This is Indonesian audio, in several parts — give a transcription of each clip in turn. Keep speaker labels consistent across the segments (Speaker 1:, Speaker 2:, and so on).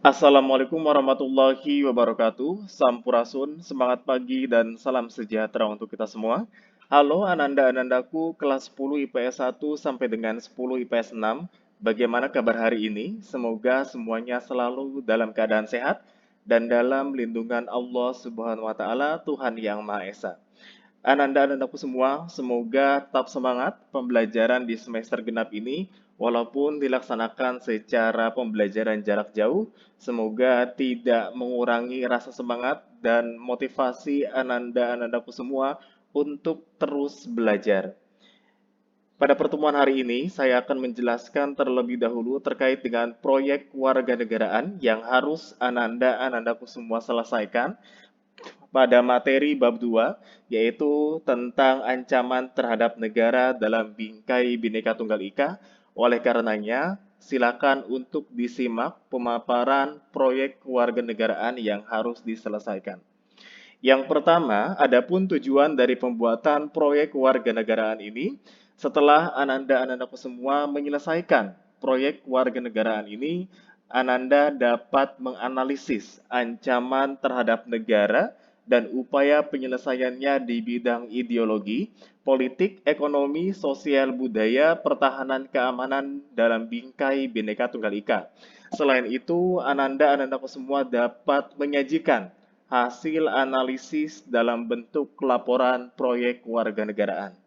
Speaker 1: Assalamualaikum warahmatullahi wabarakatuh. Sampurasun, semangat pagi dan salam sejahtera untuk kita semua. Halo Ananda-anandaku kelas 10 IPS 1 sampai dengan 10 IPS 6. Bagaimana kabar hari ini? Semoga semuanya selalu dalam keadaan sehat dan dalam lindungan Allah Subhanahu wa taala, Tuhan yang Maha Esa. Ananda-anandaku semua, semoga tetap semangat pembelajaran di semester genap ini, walaupun dilaksanakan secara pembelajaran jarak jauh, semoga tidak mengurangi rasa semangat dan motivasi Ananda-anandaku semua untuk terus belajar. Pada pertemuan hari ini, saya akan menjelaskan terlebih dahulu terkait dengan proyek kewarganegaraan yang harus Ananda-anandaku semua selesaikan pada materi bab 2, yaitu tentang ancaman terhadap negara dalam bingkai Bhinneka Tunggal Ika. Oleh karenanya, silakan untuk disimak pemaparan proyek kewarganegaraan yang harus diselesaikan. Yang pertama, adapun tujuan dari pembuatan proyek kewarganegaraan ini, setelah Ananda-anandaku semua menyelesaikan proyek kewarganegaraan ini, Ananda dapat menganalisis ancaman terhadap negara dan upaya penyelesaiannya di bidang ideologi, politik, ekonomi, sosial, budaya, pertahanan, keamanan dalam bingkai Bhinneka Tunggal Ika. Selain itu, Ananda-anandaku semua dapat menyajikan hasil analisis dalam bentuk laporan proyek kewarganegaraan.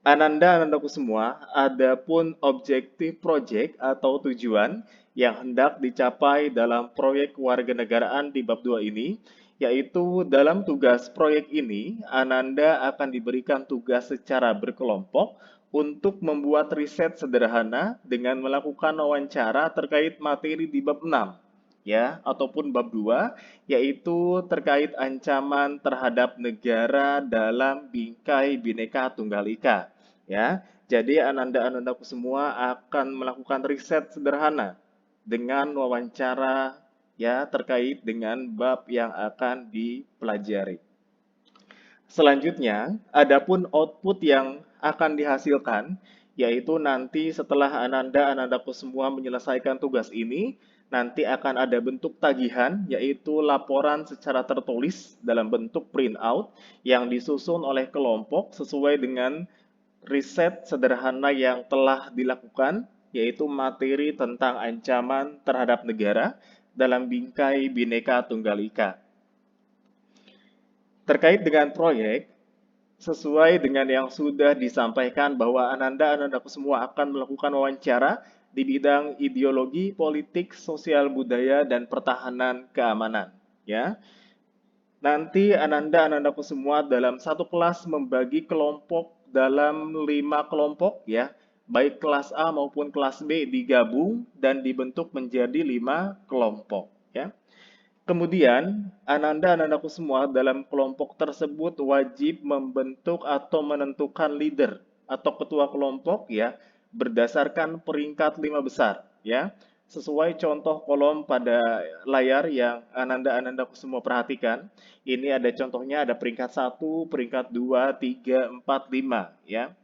Speaker 1: Ananda-anandaku semua, adapun objektif proyek atau tujuan yang hendak dicapai dalam proyek kewarganegaraan di bab 2 ini, yaitu dalam tugas proyek ini, Ananda akan diberikan tugas secara berkelompok untuk membuat riset sederhana dengan melakukan wawancara terkait materi di bab 6 ya ataupun bab 2 yaitu terkait ancaman terhadap negara dalam bingkai Bhinneka Tunggal Ika ya. Jadi ananda-anandaku semua akan melakukan riset sederhana dengan wawancara ya terkait dengan bab yang akan dipelajari. Selanjutnya, adapun output yang akan dihasilkan, yaitu nanti setelah Ananda-anandaku semua menyelesaikan tugas ini, nanti akan ada bentuk tagihan, yaitu laporan secara tertulis dalam bentuk printout yang disusun oleh kelompok sesuai dengan riset sederhana yang telah dilakukan, yaitu materi tentang ancaman terhadap negara dalam bingkai Bhinneka Tunggal Ika. Terkait dengan proyek, sesuai dengan yang sudah disampaikan bahwa Ananda-anandaku semua akan melakukan wawancara di bidang ideologi, politik, sosial budaya, dan pertahanan keamanan. Ya, nanti Ananda-anandaku semua dalam satu kelas membagi kelompok dalam 5 kelompok ya, baik kelas A maupun kelas B digabung dan dibentuk menjadi 5 kelompok ya. Kemudian, ananda-anandaku semua dalam kelompok tersebut wajib membentuk atau menentukan leader atau ketua kelompok ya berdasarkan peringkat 5 besar ya. Sesuai contoh kolom pada layar yang ananda-anandaku semua perhatikan. Ini ada contohnya ada peringkat 1, peringkat 2, 3, 4, 5 ya.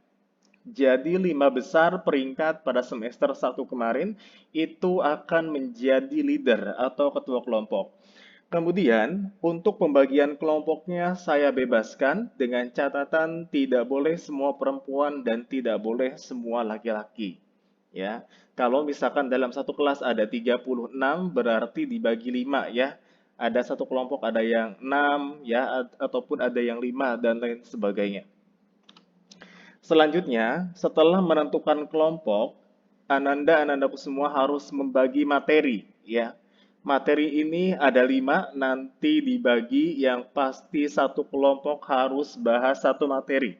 Speaker 1: Jadi 5 besar peringkat pada semester 1 kemarin itu akan menjadi leader atau ketua kelompok. Kemudian, untuk pembagian kelompoknya saya bebaskan dengan catatan tidak boleh semua perempuan dan tidak boleh semua laki-laki. Ya, kalau misalkan dalam satu kelas ada 36 berarti dibagi 5 ya. Ada satu kelompok ada yang 6 ya ataupun ada yang 5 dan lain sebagainya. Selanjutnya, setelah menentukan kelompok, ananda-anandaku semua harus membagi materi, ya. Materi ini ada 5, nanti dibagi yang pasti satu kelompok harus bahas satu materi.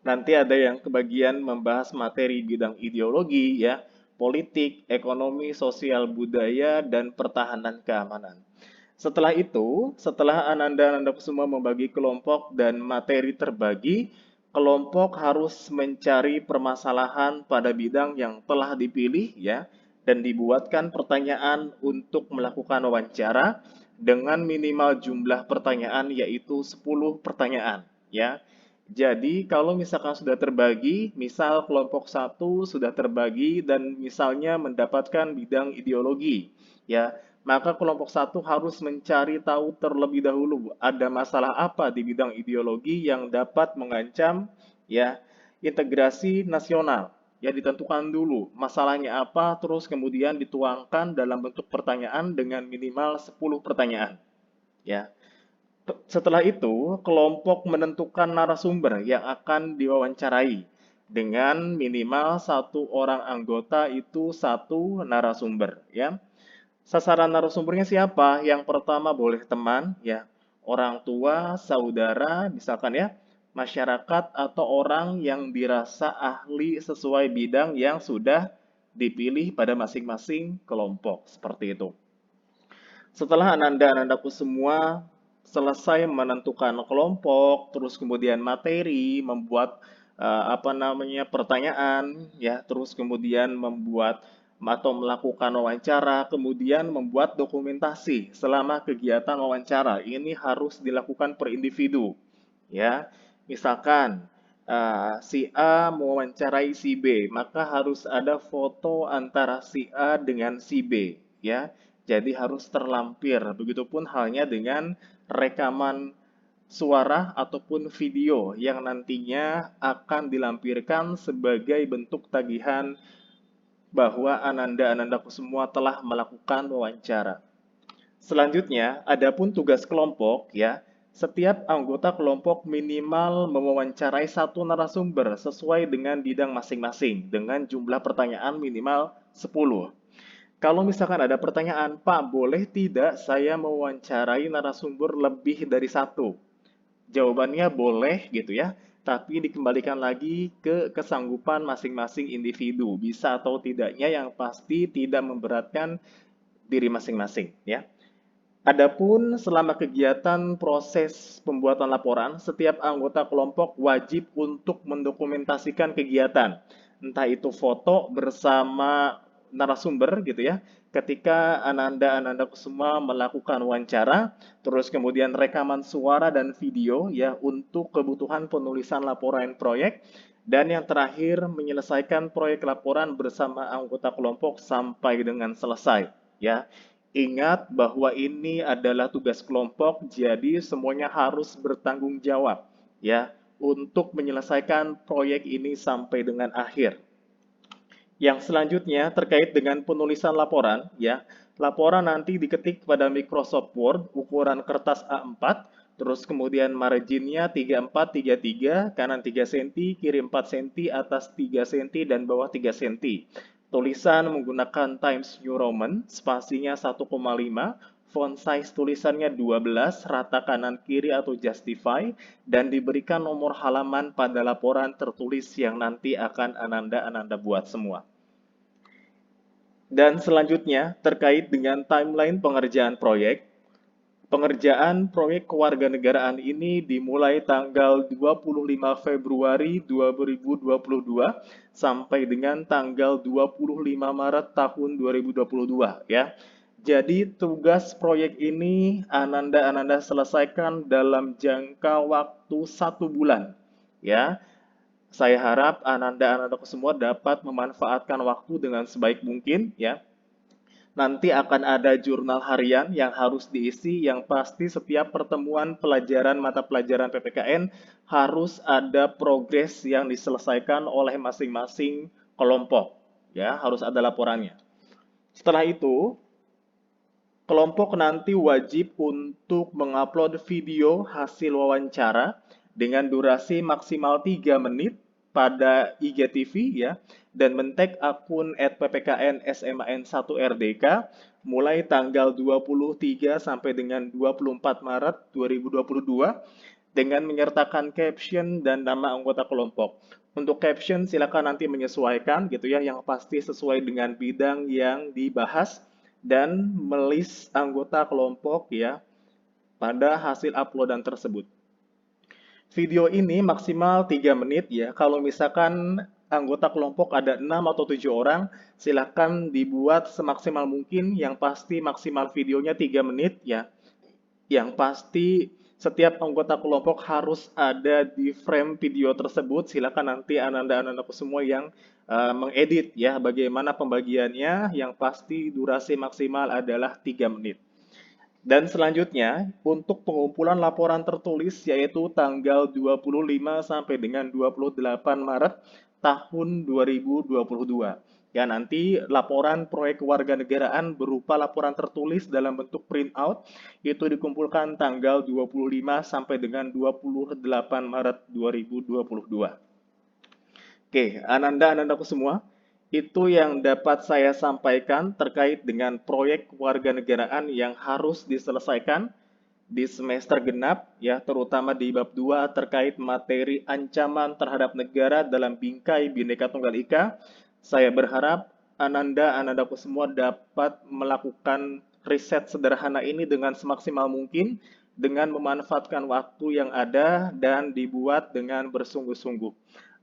Speaker 1: Nanti ada yang kebagian membahas materi bidang ideologi, ya, politik, ekonomi, sosial budaya, dan pertahanan keamanan. Setelah itu, setelah ananda-anandaku semua membagi kelompok dan materi terbagi, kelompok harus mencari permasalahan pada bidang yang telah dipilih ya dan dibuatkan pertanyaan untuk melakukan wawancara dengan minimal jumlah pertanyaan yaitu 10 pertanyaan ya. Jadi, kalau misalkan sudah terbagi, misal kelompok satu sudah terbagi dan misalnya mendapatkan bidang ideologi, ya, maka kelompok satu harus mencari tahu terlebih dahulu ada masalah apa di bidang ideologi yang dapat mengancam, ya, integrasi nasional. Ya, ditentukan dulu masalahnya apa, terus kemudian dituangkan dalam bentuk pertanyaan dengan minimal 10 pertanyaan. Ya, setelah itu, kelompok menentukan narasumber yang akan diwawancarai dengan minimal satu orang anggota itu satu narasumber, ya. Sasaran narasumbernya siapa? Yang pertama boleh teman, ya, orang tua, saudara, misalkan ya, masyarakat atau orang yang dirasa ahli sesuai bidang yang sudah dipilih pada masing-masing kelompok, seperti itu. Setelah ananda-anandaku semua selesai menentukan kelompok, terus kemudian materi, membuat apa namanya pertanyaan, ya, terus kemudian membuat atau melakukan wawancara, kemudian membuat dokumentasi selama kegiatan wawancara. Ini harus dilakukan per individu, ya. Misalkan si A mewawancarai si B, maka harus ada foto antara si A dengan si B, ya. Jadi harus terlampir. Begitupun halnya dengan rekaman suara ataupun video yang nantinya akan dilampirkan sebagai bentuk tagihan bahwa Ananda-Anandaku semua telah melakukan wawancara. Selanjutnya, adapun tugas kelompok, ya, setiap anggota kelompok minimal mewawancarai satu narasumber sesuai dengan bidang masing-masing dengan jumlah pertanyaan minimal 10. Kalau misalkan ada pertanyaan, Pak, boleh tidak saya mewawancarai narasumber lebih dari satu? Jawabannya boleh gitu ya, tapi dikembalikan lagi ke kesanggupan masing-masing individu. Bisa atau tidaknya yang pasti tidak memberatkan diri masing-masing ya. Adapun selama kegiatan proses pembuatan laporan, setiap anggota kelompok wajib untuk mendokumentasikan kegiatan. Entah itu foto bersama narasumber gitu ya, ketika Ananda semua melakukan wawancara, terus kemudian rekaman suara dan video ya untuk kebutuhan penulisan laporan proyek, dan yang terakhir menyelesaikan proyek laporan bersama anggota kelompok sampai dengan selesai ya. Ingat bahwa ini adalah tugas kelompok, jadi semuanya harus bertanggung jawab ya untuk menyelesaikan proyek ini sampai dengan akhir. Yang selanjutnya terkait dengan penulisan laporan ya. Laporan nanti diketik pada Microsoft Word ukuran kertas A4, terus kemudian marginnya 3433, kanan 3 cm, kiri 4 cm, atas 3 cm dan bawah 3 cm. Tulisan menggunakan Times New Roman, spasinya 1,5, font size tulisannya 12, rata kanan kiri atau justify, dan diberikan nomor halaman pada laporan tertulis yang nanti akan Ananda buat semua. Dan selanjutnya terkait dengan timeline pengerjaan proyek. Pengerjaan proyek kewarganegaraan ini dimulai tanggal 25 Februari 2022 sampai dengan tanggal 25 Maret tahun 2022 ya. Jadi tugas proyek ini Ananda selesaikan dalam jangka waktu 1 bulan ya. Saya harap Ananda semua dapat memanfaatkan waktu dengan sebaik mungkin ya. Nanti akan ada jurnal harian yang harus diisi, yang pasti setiap pertemuan pelajaran mata pelajaran PPKN harus ada progres yang diselesaikan oleh masing-masing kelompok. Ya, harus ada laporannya. Setelah itu, kelompok nanti wajib untuk mengupload video hasil wawancara dengan durasi maksimal 3 menit pada IGTV ya dan men-tag akun @ppkn-sman1rdk mulai tanggal 23 sampai dengan 24 Maret 2022 dengan menyertakan caption dan nama anggota kelompok. Untuk caption silakan nanti menyesuaikan gitu ya yang pasti sesuai dengan bidang yang dibahas dan melis anggota kelompok ya pada hasil uploadan tersebut. Video ini maksimal 3 menit ya. Kalau misalkan anggota kelompok ada 6 atau 7 orang, silakan dibuat semaksimal mungkin. Yang pasti maksimal videonya 3 menit ya. Yang pasti Setiap anggota kelompok harus ada di frame video tersebut. Silakan nanti ananda-anandaku semua yang mengedit ya bagaimana pembagiannya. Yang pasti durasi maksimal adalah 3 menit. Dan selanjutnya, untuk pengumpulan laporan tertulis yaitu tanggal 25 sampai dengan 28 Maret tahun 2022. Ya, nanti laporan proyek kewarganegaraan berupa laporan tertulis dalam bentuk printout itu dikumpulkan tanggal 25 sampai dengan 28 Maret 2022. Oke, Ananda-anandaku semua, itu yang dapat saya sampaikan terkait dengan proyek kewarganegaraan yang harus diselesaikan di semester genap, ya, terutama di bab 2 terkait materi ancaman terhadap negara dalam bingkai Bhinneka Tunggal Ika. Saya berharap Ananda-anandaku semua dapat melakukan riset sederhana ini dengan semaksimal mungkin, dengan memanfaatkan waktu yang ada dan dibuat dengan bersungguh-sungguh.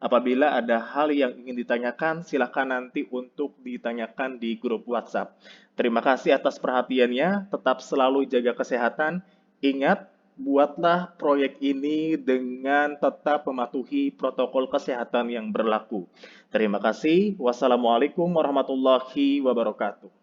Speaker 1: Apabila ada hal yang ingin ditanyakan, silakan nanti untuk ditanyakan di grup WhatsApp. Terima kasih atas perhatiannya, tetap selalu jaga kesehatan. Ingat, buatlah proyek ini dengan tetap mematuhi protokol kesehatan yang berlaku. Terima kasih. Wassalamualaikum warahmatullahi wabarakatuh.